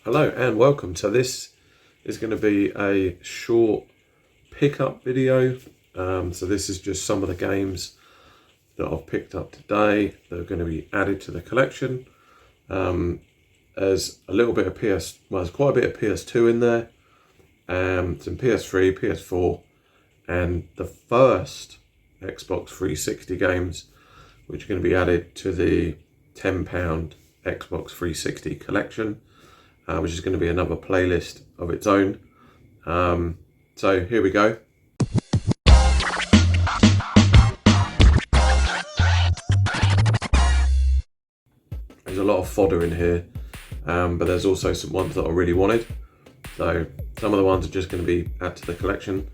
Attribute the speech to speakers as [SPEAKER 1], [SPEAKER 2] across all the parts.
[SPEAKER 1] Hello and welcome. So this is going to be a short pickup video. So this is just some of the games that I've picked up today that are going to be added to the collection. There's a little bit of there's quite a bit of PS2 in there, some PS3, PS4, and the first Xbox 360 games, which are going to be added to the £10 Xbox 360 collection. Which is going to be another playlist of its own. So here we go. There's a lot of fodder in here, but there's also some ones that I really wanted. So some of the ones are just going to be added to the collection.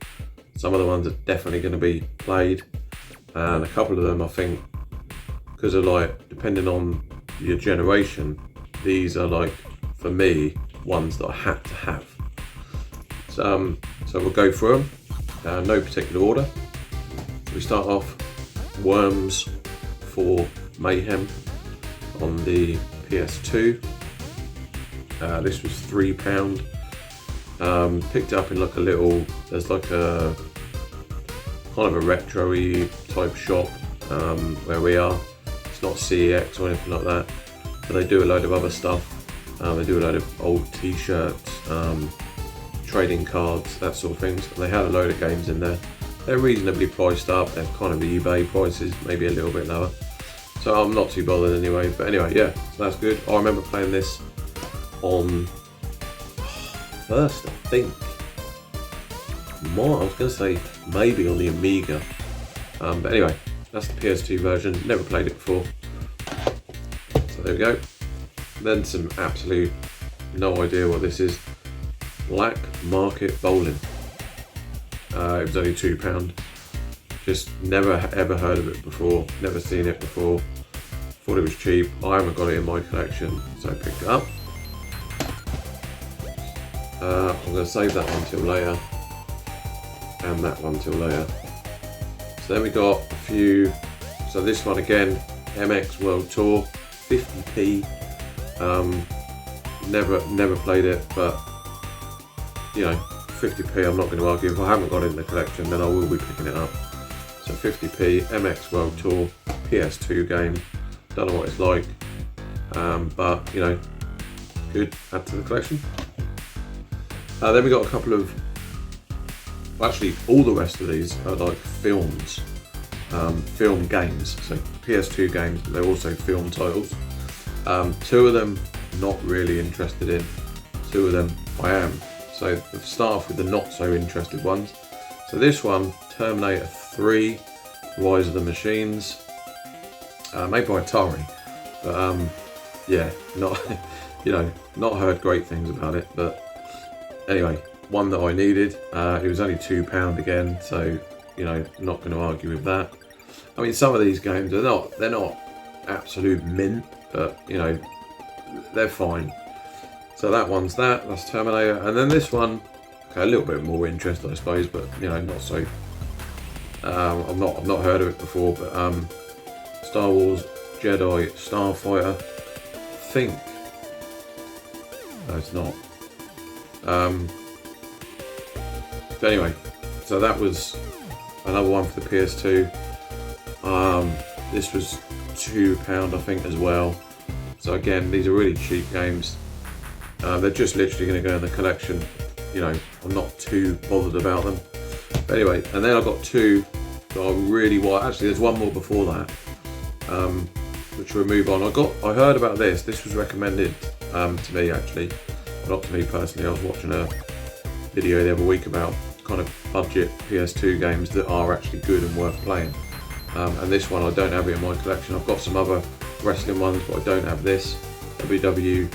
[SPEAKER 1] Some of the ones are definitely going to be played. And a couple of them, I think, because of depending on your generation, these are for me, ones that I had to have. So we'll go through them, no particular order. We start off Worms for Mayhem on the PS2. This was £3. Picked up in there's a kind of a retro-y type shop where we are. It's not CEX or anything like that, but they do a load of other stuff. They do a load of old t-shirts, trading cards, that sort of things. And they had a load of games in there. They're reasonably priced up. They're kind of eBay prices, maybe a little bit lower. So I'm not too bothered anyway. But anyway, yeah, so that's good. I remember playing this on first, I think. I was going to say maybe on the Amiga. But anyway, that's the PS2 version. Never played it before. So there we go. Then some absolute no idea what this is. Black Market Bowling. It was only £2. Just never ever heard of it before. Never seen it before. Thought it was cheap. I haven't got it in my collection, so I picked it up. I'm going to save that one till later, and that one till later. So then we got a few. So this one again, MX World Tour, 50p. Never played it, but you know, 50p, I'm not going to argue. If I haven't got it in the collection, then I will be picking it up. So 50p, MX World Tour, PS2 game. Don't know what it's like, but you know, good, add to the collection. Then we got a couple of, actually all the rest of these are like films, film games. So PS2 games, but they're also film titles. Two of them not really interested in, two of them I am. So let's start off with the not so interested ones. So this one, Terminator 3, Rise of the Machines, made by Atari, but yeah, not not heard great things about it. But anyway, one that I needed. It was only £2 again, so you know, not going to argue with that. I mean, some of these games they're not absolute mint, but you know, they're fine. So that's Terminator. And then this one, okay, a little bit more interest, I suppose, but you know, not so. I've not heard of it before, but Star Wars Jedi Starfighter. I think no, it's not. But anyway, so that was another one for the PS2. This was £2, I think, as well. So again, these are really cheap games. They're just literally going to go in the collection. You know, I'm not too bothered about them. But anyway, and then I've got two that I really want. Actually, there's one more before that, which we'll move on. I heard about this. This was recommended to me, actually, not to me personally. I was watching a video the other week about kind of budget PS2 games that are actually good and worth playing. And this one, I don't have it in my collection. I've got some other wrestling ones, but I don't have this. WWE,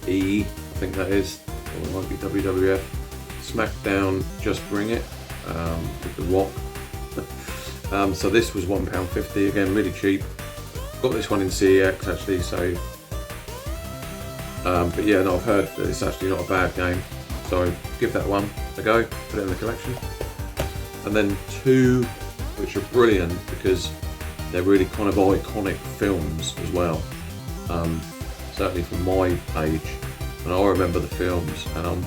[SPEAKER 1] I think that is, or it might be WWF. SmackDown, Just Bring It, with The Rock. So this was £1.50, again, really cheap. Got this one in CEX actually, so. But yeah, no, I've heard that it's actually not a bad game. So give that one a go, put it in the collection. And then two, which are brilliant because they're really kind of iconic films as well. Certainly from my age, and I remember the films, and I'm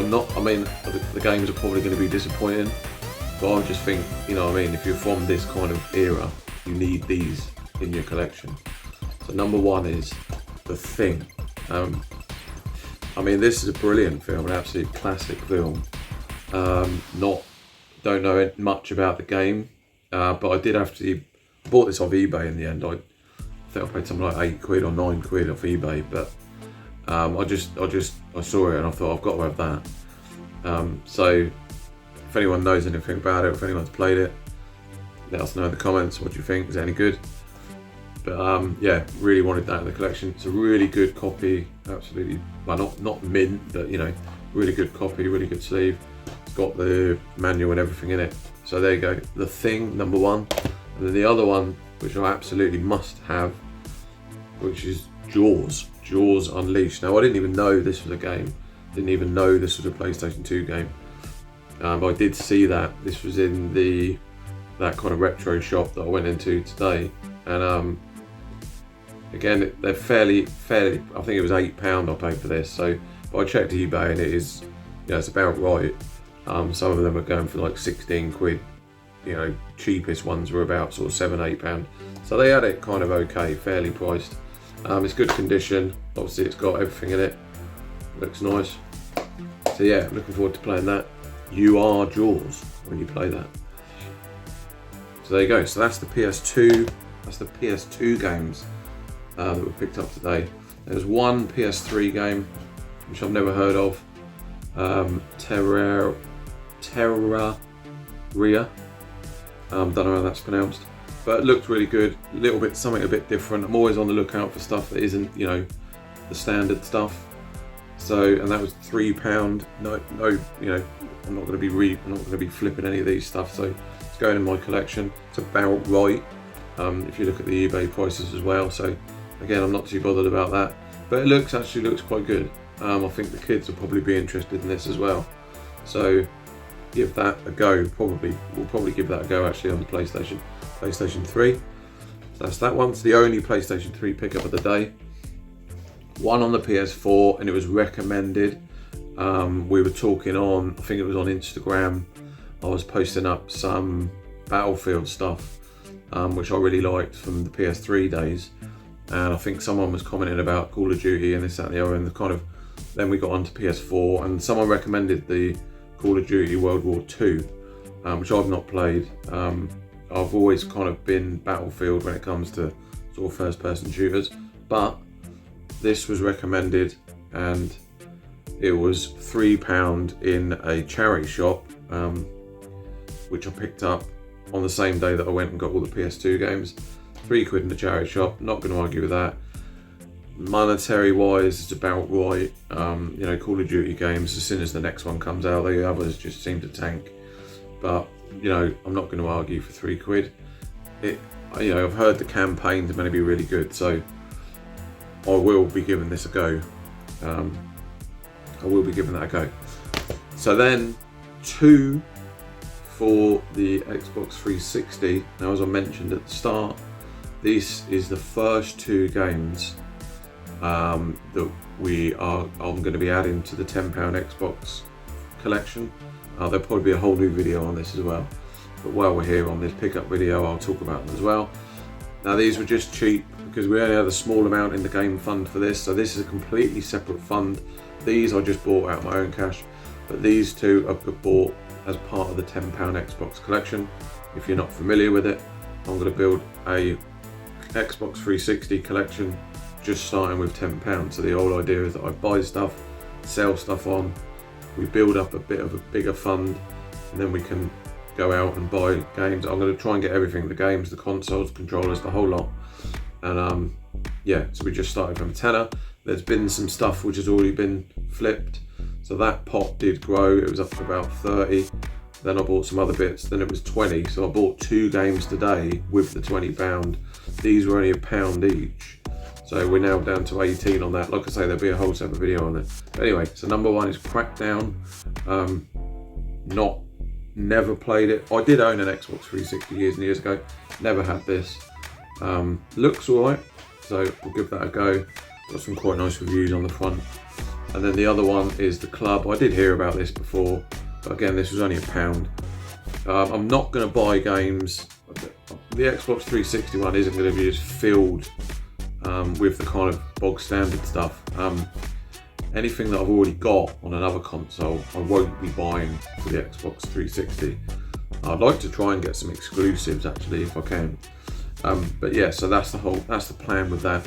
[SPEAKER 1] not. I mean, the games are probably going to be disappointing, but I just think, you know what I mean, if you're from this kind of era, you need these in your collection. So number one is The Thing. I mean, this is a brilliant film, an absolute classic film. Don't know much about the game, but I did actually bought this off eBay in the end. I think I paid something like £8 or £9 off eBay, but I saw it and I thought, I've got to have that. So if anyone knows anything about it, if anyone's played it, let us know in the comments. What do you think? Is it any good? But yeah, really wanted that in the collection. It's a really good copy, absolutely. Well, not mint, but you know, really good copy, really good sleeve. It's got the manual and everything in it. So there you go, The Thing, number one. And then the other one, which I absolutely must have, which is Jaws. Jaws Unleashed. Now, I didn't even know this was a game. Didn't even know this was a PlayStation 2 game. But I did see that. This was in that kind of retro shop that I went into today. And again, they're fairly. I think it was £8 I paid for this. So, but I checked eBay and it is, you know, it's about right. Some of them are going for like 16 quid. You know, cheapest ones were about sort of £7-8. So they had it kind of okay, fairly priced. It's good condition. Obviously, it's got everything in it. Looks nice. So yeah, looking forward to playing that. You are Jaws when you play that. So there you go. So that's the PS2. That's the PS2 games that were picked up today. There's one PS3 game which I've never heard of. Terraria. Don't know how that's pronounced, but it looked really good. A little bit, something a bit different. I'm always on the lookout for stuff that isn't, you know, the standard stuff. So, and that was £3. No, you know, I'm not going to be flipping any of these stuff. So it's going in my collection. It's about right. If you look at the eBay prices as well. So again, I'm not too bothered about that. But it actually looks quite good. I think the kids will probably be interested in this as well. So give that a go. We'll probably give that a go actually on the PlayStation 3. So that's that one. It's the only PlayStation 3 pickup of the day. One on the PS4, and it was recommended. We were talking on, I think it was on Instagram. I was posting up some Battlefield stuff, which I really liked from the PS3 days. And I think someone was commenting about Call of Duty and this, that, and the other, and then we got onto PS4, and someone recommended the Call of Duty World War II, which I've not played. I've always kind of been Battlefield when it comes to sort of first-person shooters, but this was recommended, and it was £3 in a charity shop, which I picked up on the same day that I went and got all the PS2 games. £3 in the charity shop. Not going to argue with that. Monetary wise, it's about right. You know, Call of Duty games, as soon as the next one comes out, the others just seem to tank. But you know, I'm not going to argue for £3. You know, I've heard the campaigns are going to be really good, so I will be giving this a go. I will be giving that a go. So then, 2 for the Xbox 360. Now, as I mentioned at the start, this is the first 2 games that I'm going to be adding to the £10 Xbox collection. There'll probably be a whole new video on this as well. But while we're here on this pickup video, I'll talk about them as well. Now, these were just cheap because we only had a small amount in the game fund for this. So this is a completely separate fund. These I just bought out of my own cash. But these 2 I've bought as part of the £10 Xbox collection. If you're not familiar with it, I'm going to build a Xbox 360 collection just starting with £10. So the whole idea is that I buy stuff, sell stuff on, we build up a bit of a bigger fund, and then we can go out and buy games. I'm going to try and get everything, the games, the consoles, controllers, the whole lot. And yeah, so we just started from a tenner. There's been some stuff which has already been flipped, so that pot did grow. It was up to about 30. Then I bought some other bits, then it was 20. So I bought 2 games today with the £20. These were only £1 each. So we're now down to 18 on that. Like I say, there'll be a whole separate video on it. But anyway, so number 1 is Crackdown. Never played it. I did own an Xbox 360 years and years ago. Never had this. Looks alright, so we'll give that a go. Got some quite nice reviews on the front. And then the other one is the Club. I did hear about this before, but again, this was only £1. I'm not going to buy games. The Xbox 360 one isn't going to be just filled with the kind of bog standard stuff. Anything that I've already got on another console, I won't be buying for the Xbox 360. I'd like to try and get some exclusives actually, if I can. But yeah, so that's the plan with that.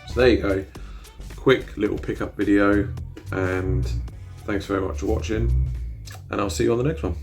[SPEAKER 1] So there you go. Quick little pickup video, and thanks very much for watching, and I'll see you on the next one.